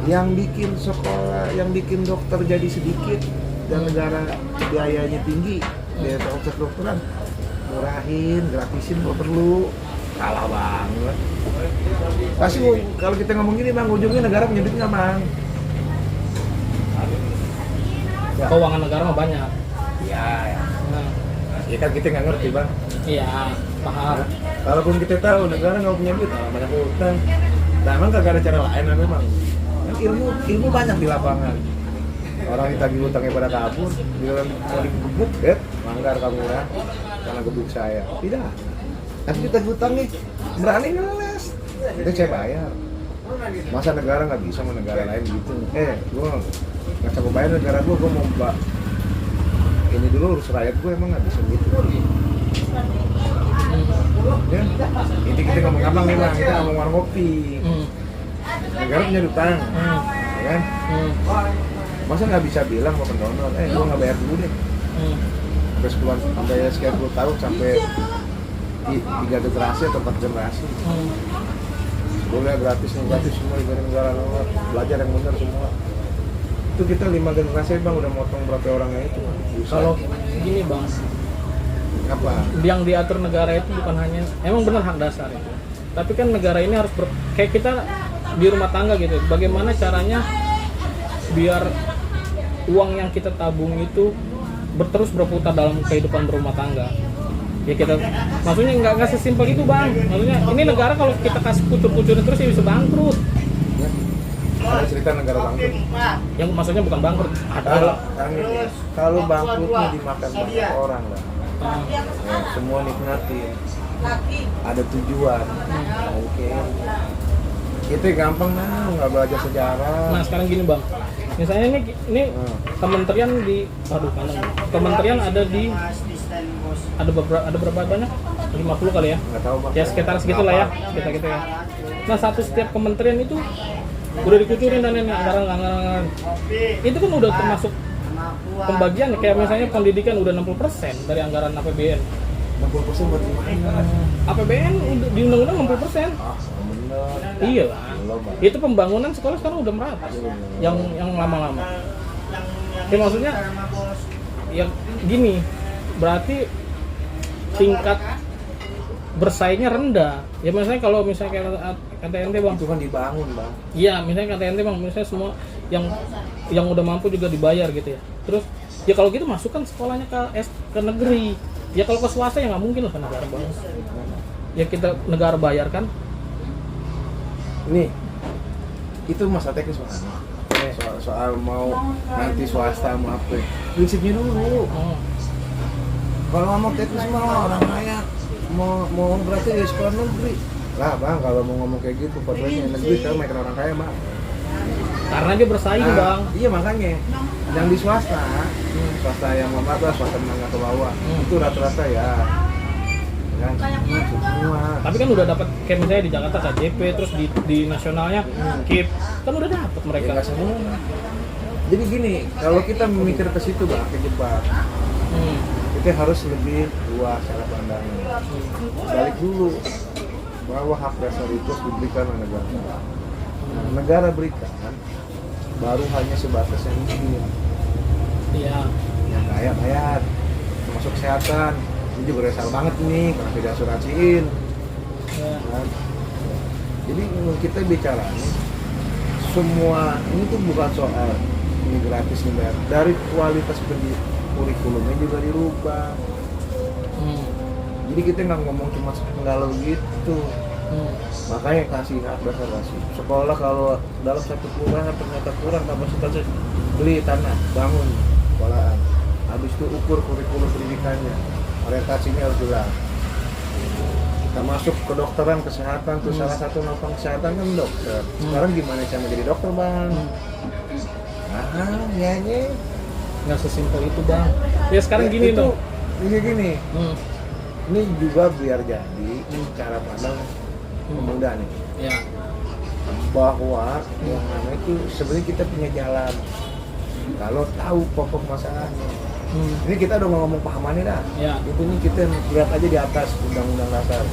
Yang bikin sekolah, yang bikin dokter jadi sedikit dan negara biayanya tinggi, biaya kedokteran murahin, gratisin kalau perlu. Kalah banget. Pasti kalau kita ngomong gini bang, ujungnya negara punya duit nggak bang? Keuangan negara mah banyak. Iya. Nah, Ya kan kita nggak ngerti bang. iya paham. Kalaupun kita tahu negara nggak punya duit, banyak utang. Nah emang kagak ada cara lain memang. Kan ilmu banyak di lapangan. Orang ditagih utangnya pada kabur, dia mau digebuk, manggar kamu ya, karena gebuk saya. Tidak. Tapi kita hutang nih, berani ngeles, itu saya bayar. Masa negara nggak bisa sama negara lain gitu? Gue nggak cukup bayar negara gue mau mbak ini dulu urus rakyat gue emang nggak bisa gitu. Ya, ini kita ngomong abang nih bang, kita ngomong warung kopi. Negara punya hutang, ya kan? Masa nggak bisa bilang mau pendonor, gue nggak bayar dulu deh. Sampai sekian puluh tahun sampai 3 generasi atau 4 generasi. Boleh gratis semua di negara luar, belajar yang benar semua. Itu kita 5 generasi bang udah motong berapa orangnya itu. Kalau gini bang, apa? Yang diatur negara itu bukan hanya, emang benar hak dasar itu. Tapi kan negara ini harus kayak kita di rumah tangga gitu. Bagaimana caranya biar uang yang kita tabung itu terus berputar dalam kehidupan berumah tangga. Ya kita, maksudnya nggak sesimpel itu bang. Maksudnya ini negara kalau kita kasih kucur-kucurin terus ya bisa bangkrut. Ya. Ada cerita negara bangkrut. Yang maksudnya bukan bangkrut. Ada. Kalau bangkrutnya dimakan banyak orang lah. Ya, semua nikmatin. Ada tujuan. Oke. Kita gampang nggak belajar sejarah. Nah sekarang gini bang. Misalnya ini kementerian kementerian ada berapa banyak? 50 kali ya? Nggak tahu bang. Ya sekitar segitulah ya, sekitar gitu ya. Nah setiap kementerian itu udah dikucurin dan ini anggaran. Itu kan udah termasuk pembagian, kayak misalnya pendidikan udah 60% dari anggaran APBN. 60% buat gimana? APBN di undang-undang 60%. Bener. Iya lah. Itu pembangunan sekolah sekarang udah merata. Yang lama-lama. Ya maksudnya ya gini, berarti tingkat bersaingnya rendah. Ya misalnya kalau misalnya kata ente bang, Itu kan dibangun bang. iya misalnya kata ente bang, misalnya semua yang udah mampu juga dibayar gitu ya. Terus ya kalau gitu masukkan sekolahnya ke negeri. Ya kalau ke swasta ya nggak mungkin lah ke negara bang. Ya kita negara bayarkan. Nih, itu masalah teknis bang. Soal mau nanti swasta mau apa? Prinsipnya dulu. Kalau mau teknis mah orang kaya mau berarti di sekolah negeri. Lah bang, kalau mau ngomong kayak gitu, padahal negeri sekarang mereka orang kaya bang. Karena dia bersaing bang. Iya makanya, yang di swasta yang memadai, swasta menengah ke bawah, itu rata-rata ya. Kan semua. Tapi kan udah dapat kayak misalnya di Jakarta KJP, terus di nasionalnya KIP, kan udah dapat mereka. Nggak semua. Jadi gini, kalau kita memikir ke situ bang, kejebak. Kita harus lebih luas cara pandangnya. Balik dulu bahwa hak dasar itu harus diberikan oleh negara. Negara berikan baru hanya sebatas yang miskin. Iya. Yang kaya bayar, termasuk kesehatan. Ini juga resal banget nih karena tidak asuransiin. Ya. Kan? Jadi kita bicara nih, semua ini tuh bukan soal ini gratis nih bayar. Dari kualitas kurikulumnya juga dirubah. Jadi kita nggak ngomong cuma sepenggalau gitu. Makanya kasih hak dasar kasih. Sekolah kalau dalam satu kelurahan ternyata kurang kapasitasnya, beli tanah, bangun sekolahan. Habis itu ukur kurikulum pendidikannya. Orientasinya harus jelas. termasuk kedokteran kesehatan tuh salah satu nopang kesehatan kan dokter. Sekarang gimana cara menjadi dokter bang? Ya nggak sesimpel itu bang. Ya sekarang gini itu, dong. Gini. Ini juga biar jadi cara pandang pemuda nih. Ya. Bahwa yang mana itu sebenarnya kita punya jalan. Kalau tahu pokok masalahnya. Ini kita udah ngomong pahamannya dah. Ya. Itu nih kita lihat aja di atas undang-undang dasar.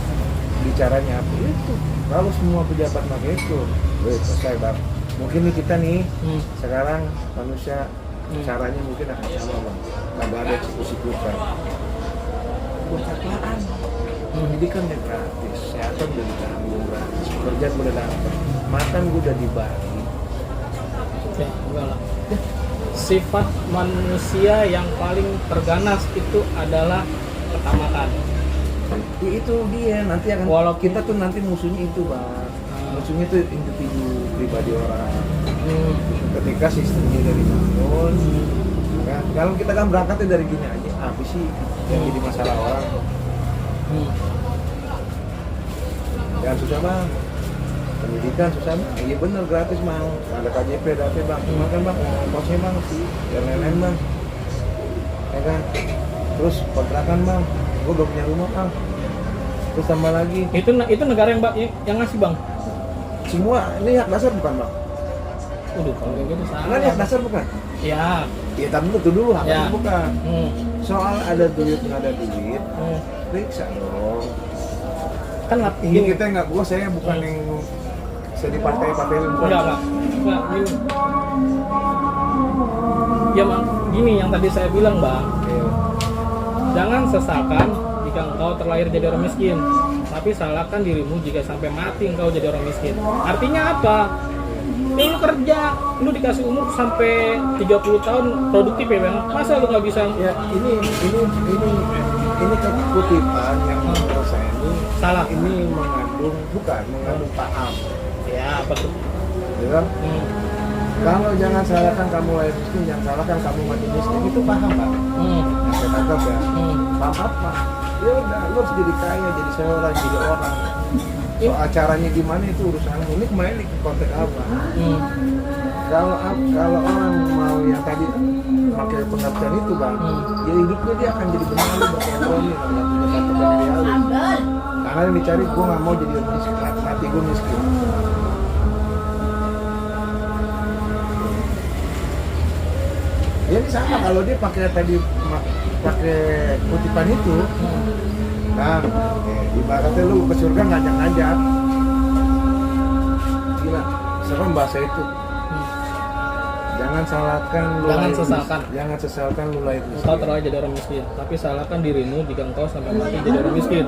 Bicaranya apa itu? Kalau semua pejabat pakai itu, selesai bang. Mungkin nih kita nih sekarang manusia caranya mungkin akan sama bang. Kagak ada eksekusi kurang. Buat apaan? Pendidikan udah gratis, kesehatan udah ditanggung gratis, pekerjaan udah dapat, makan gue udah dibagi. Ya, enggak lah. Sifat manusia yang paling terganas itu adalah ketamakan. Itu dia nanti akan. Walau kita tuh nanti musuhnya itu bang, musuhnya tuh individu pribadi orang. Ketika sistemnya dari bangun, kan? Kalau kita kan berangkatnya dari gini aja, apa sih yang jadi masalah orang? Jangan susah bang, pendidikan susah bang. Iya bener gratis bang, ada KJP, ada apa bang. Cuma kan bang, kosnya bang sih, dan lain-lain bang. Ya kan? Terus kontrakan bang, gue belum punya rumah bang. Terus tambah lagi. Itu negara yang ngasih bang. Semua ini hak dasar bukan bang? Waduh, kalau kayak gitu salah. Ini hak dasar bukan? Ya. Ya tapi itu dulu hak dasar bukan. Soal ada duit nggak ada duit, periksa dong. Kan ini kita nggak, saya bukan yang saya di partai-partai bukan. Enggak, gini. Ya bang, gini yang tadi saya bilang bang. Jangan sesalkan jika engkau terlahir jadi orang miskin, tapi salahkan dirimu jika sampai mati engkau jadi orang miskin. Artinya apa? Ya, lu kerja, lu dikasih umur sampai 30 tahun produktif ya bang. Masa lu nggak bisa? Ya ini kutipan yang menurut saya ini salah. Ini mengandung paham. Ya apa tuh? Ya, kalau jangan salahkan kamu lahir miskin, jangan salahkan kamu mati miskin, itu paham pak. Yang saya tangkap ya. Paham apa? Ya udah, lu harus jadi kaya, jadi seorang, jadi orang. Soal acaranya gimana itu urusan ini kembali ke konteks apa? Kalau orang mau yang tadi pakai pengertian itu bang, ya hidupnya dia akan jadi benar berkompromi dengan punya idealis. Karena yang dicari gue nggak mau jadi miskin, mati gue miskin. Ya ini sama kalau dia pakai kutipan itu. Nah, ibaratnya lu ke surga ngajak-ngajak. Gila, serem bahasa itu. Jangan sesalkan lu lahir miskin. Engkau terlahir jadi orang miskin, tapi salahkan dirimu jika engkau sampai mati jadi orang miskin.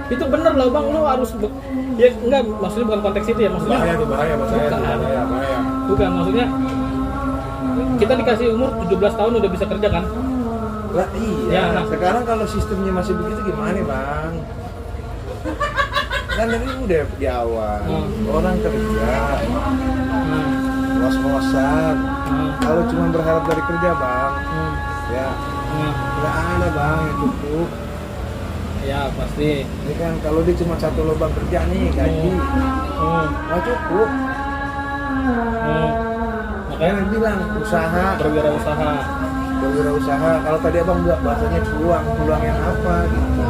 Itu bener loh bang, lu harus ya enggak, maksudnya bukan konteks itu ya, maksudnya bahaya. Bukan, maksudnya kita dikasih umur 17 tahun udah bisa kerja kan? Lah iya. Ya, sekarang kalau sistemnya masih begitu gimana bang? Kan ini udah di awal orang kerja, ngos-ngosan. Kalau cuma berharap dari kerja bang, ya nggak ada bang yang cukup. Ya pasti. Ini kan kalau dia cuma satu lubang kerja nih gaji, nggak cukup. Makanya bilang usaha, berwirausaha. Kalau tadi abang bilang bahasanya peluang yang apa gitu.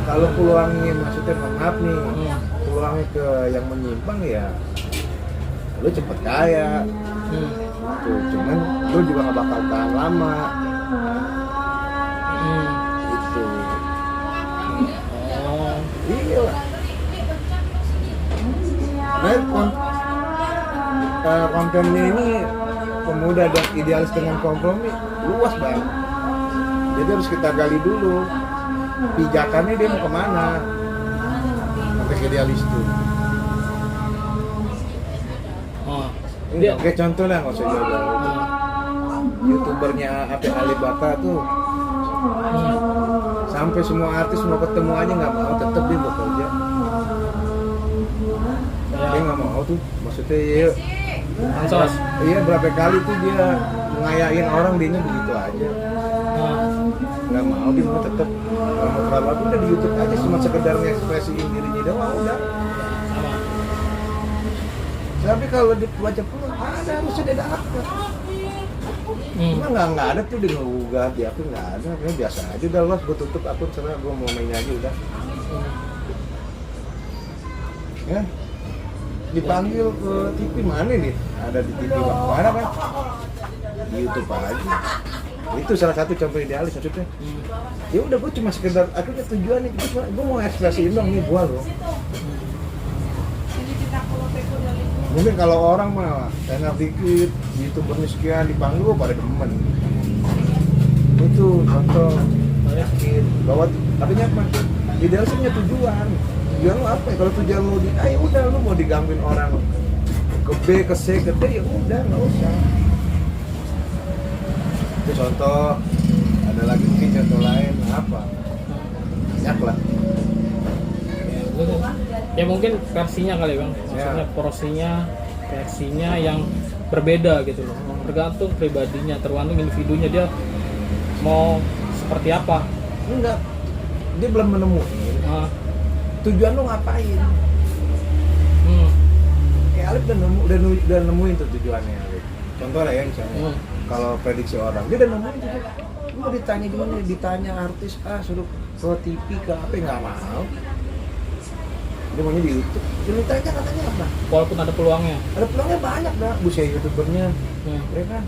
Kalau peluangnya maksudnya maaf nih, peluangnya ke yang menyimpang ya, lu cepet kaya. Tuh, cuman lu juga nggak bakal tahan lama. Gitu. Iya lah. Nah, kontennya ini pemuda dan idealis dengan kompromi luas bang. Jadi harus kita gali dulu pijakannya dia mau kemana sampai idealis itu. Ini kayak contoh lah, nggak usah jauh-jauh. YouTubernya Alibaba tuh sampai semua artis mau ketemu aja nggak mau, tetap dia bekerja. Dia nggak mau tuh, maksudnya ya. Iya berapa kali tuh dia ngayain orang dia begitu aja. nggak mau dia mau tetap mau terlalu aku udah di YouTube aja cuma sekedar ngekspresiin dirinya doang udah. Tapi kalau dibaca pun ada harusnya dia dapat. Cuma nggak ada tuh dia nggak di akun nggak ada, kayak biasa aja udah loh gue tutup akun karena gue mau main aja udah. Ya dipanggil ke TV mana nih? Ada di TV mana kan? Di YouTube aja. Itu salah satu contoh idealis maksudnya. Ya udah gue cuma sekedar akhirnya tujuannya gue mau ekspresiin dong nih gue loh. Mungkin kalau orang mah enak dikit, YouTubernya sekian dipanggil pada demen. Itu contoh yakin bahwa artinya apa? Idealis punya tujuan. Tujuan lu apa? Kalau tujuan lu ya udah lu mau digangguin orang ke B, ke C, ke D ya udah nggak usah. Itu contoh. Ada lagi mungkin contoh lain apa? Banyak lah. Ya mungkin versinya kali bang, maksudnya porsinya, versinya yang berbeda gitu loh. Tergantung pribadinya, tergantung individunya dia mau seperti apa. Enggak, dia belum menemuin. Tujuan lu ngapain? Kayak Alif udah nemuin tuh tujuannya. Alif. Contoh lah ya misalnya, kalau prediksi orang, dia udah nemuin tuh. Lu ditanya gimana? Ditanya artis suruh ke TV ke apa nggak mau. Dia maunya di YouTube. Dia ditanya katanya apa? Walaupun ada peluangnya. Ada peluangnya banyak dah. Buset YouTubernya, ya kan?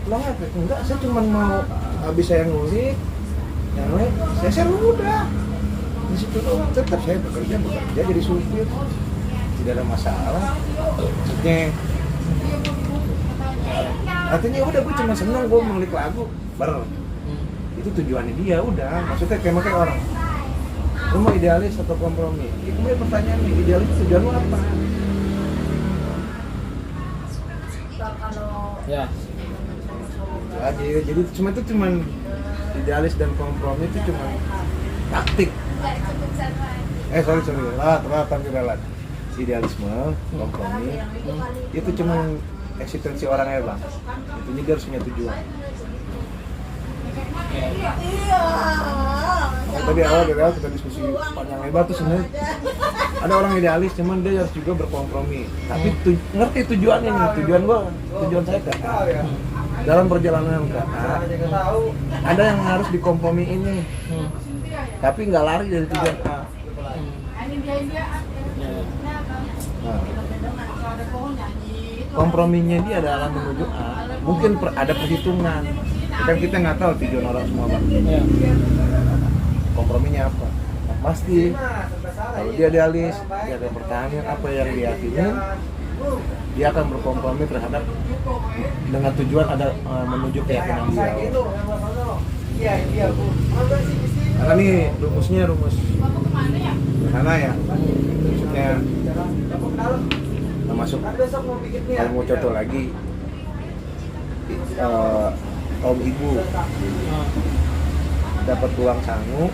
Peluangnya apa? Enggak, saya cuma mau habis saya ngulik, yang lain saya share udah. Di situ doang. Tetap saya bekerja jadi supir. Tidak ada masalah. Maksudnya, artinya udah gue cuma seneng gue ngulik lagu, itu tujuannya dia udah. Maksudnya kayak orang. Lu mau idealis atau kompromi? Ya, kemudian pertanyaan nih, idealis tujuan lu apa? Ya. Jadi cuma idealis dan kompromi itu cuma taktik. Sorry. Ralat. Idealisme, kompromi itu cuma eksistensi orangnya bang. Itu dia harus punya tujuan. Tadi awal kita diskusi panjang lebar tuh sebenarnya ada orang idealis, cuman dia harus juga berkompromi. Tapi ngerti tujuannya nih, tujuan saya ke A. Dalam perjalanan ke A, ada yang harus dikompromiin nih. Tapi nggak lari dari tujuan A. Nah, komprominya dia adalah menuju A. Mungkin ada perhitungan. Kan kita nggak tahu tujuan orang semua bang. Komprominya apa? Nah, pasti kalau dia idealis, dia akan pertahanan apa yang diyakini, dia akan berkompromi terhadap dengan tujuan ada menuju keyakinan dia. Karena ini rumusnya rumus sederhana ya. Maksudnya termasuk kalau mau contoh lagi kaum ibu dapat uang sangu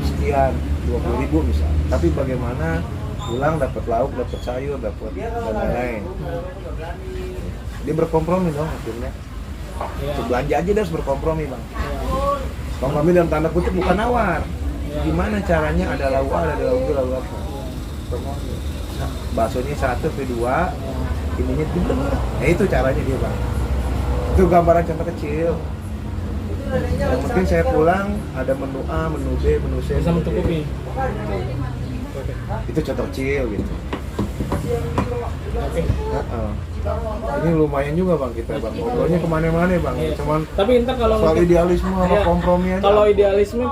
sekian 20.000 misal, tapi bagaimana pulang dapat lauk, dapat sayur, dapat dan lain-lain. Dia berkompromi dong akhirnya. Belanja aja dia harus berkompromi bang. Kompromi dalam tanda kutip bukan nawar. Gimana caranya ada lauk A, ada lauk B, lauk apa? Baksonya 1 ke 2, ininya 3. Itu caranya dia bang. Itu gambaran contoh kecil. Yang penting saya pulang ada menu A, menu B, menu C, bisa mencukupi. Itu contoh kecil gitu. Ini lumayan juga bang kita bang. Ngobrolnya kemana-mana bang. Cuman tapi entar kalau soal idealisme sama kompromi aja. Kalau idealisme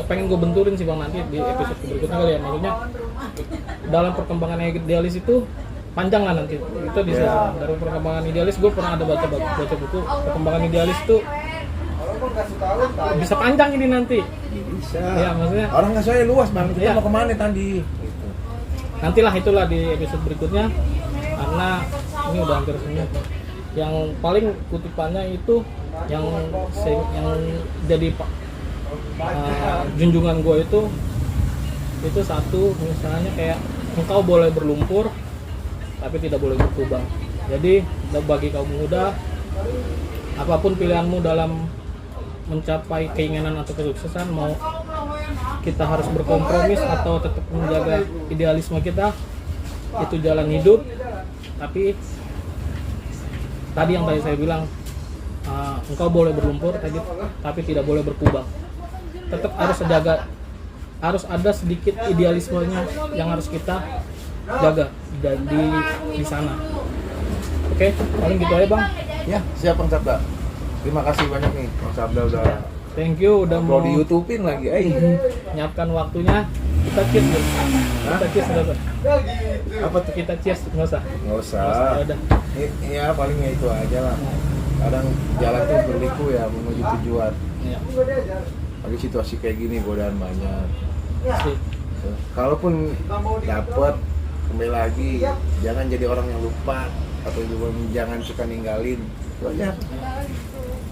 pengen gue benturin sih bang nanti di episode berikutnya kali ya. Maksudnya dalam perkembangan idealis itu panjang lah nanti kita bisa dari perkembangan idealis. Gue pernah ada baca buku perkembangan idealis tuh bisa panjang ini nanti. Bisa. Ya maksudnya orang nggak soalnya luas bang. Kita mau kemana tadi? Gitu. Nantilah itulah di episode berikutnya karena ini udah hampir semua. Yang paling kutipannya itu yang jadi junjungan gue itu satu misalnya kayak engkau boleh berlumpur tapi tidak boleh berkubang. Jadi bagi kaum muda apapun pilihanmu dalam mencapai keinginan atau kesuksesan, mau kita harus berkompromis atau tetap menjaga idealisme kita, itu jalan hidup. Tapi tadi yang tadi saya bilang, engkau boleh berlumpur tapi tidak boleh berkubang. Tetap harus ada sedikit idealismenya yang harus kita jaga di sana. Oke, paling gitu aja Bang. Ya, siap Bang Sabda. Terima kasih banyak nih Bang Sabda udah Thank you udah mau di YouTube-in lagi. nyiapkan waktunya. Kita cheers dulu. Kita cheers dulu. Apa tuh? Kita cheers, nggak usah. Nggak usah. Ya udah. Ya palingnya itu aja lah. Kadang jalan tuh berliku ya menuju tujuan. Ya. Lagi situasi kayak gini godaan banyak. Sip. Kalaupun dapet, kembali lagi jangan jadi orang yang lupa atau juga jangan suka ninggalin. Itu aja.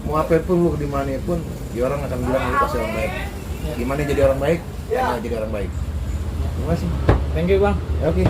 Mau apa pun lu dimana pun, dia orang akan bilang lu pasti orang baik. Gimana jadi orang baik? Karena jadi orang baik. Terima kasih. Thank you Bang. Oke.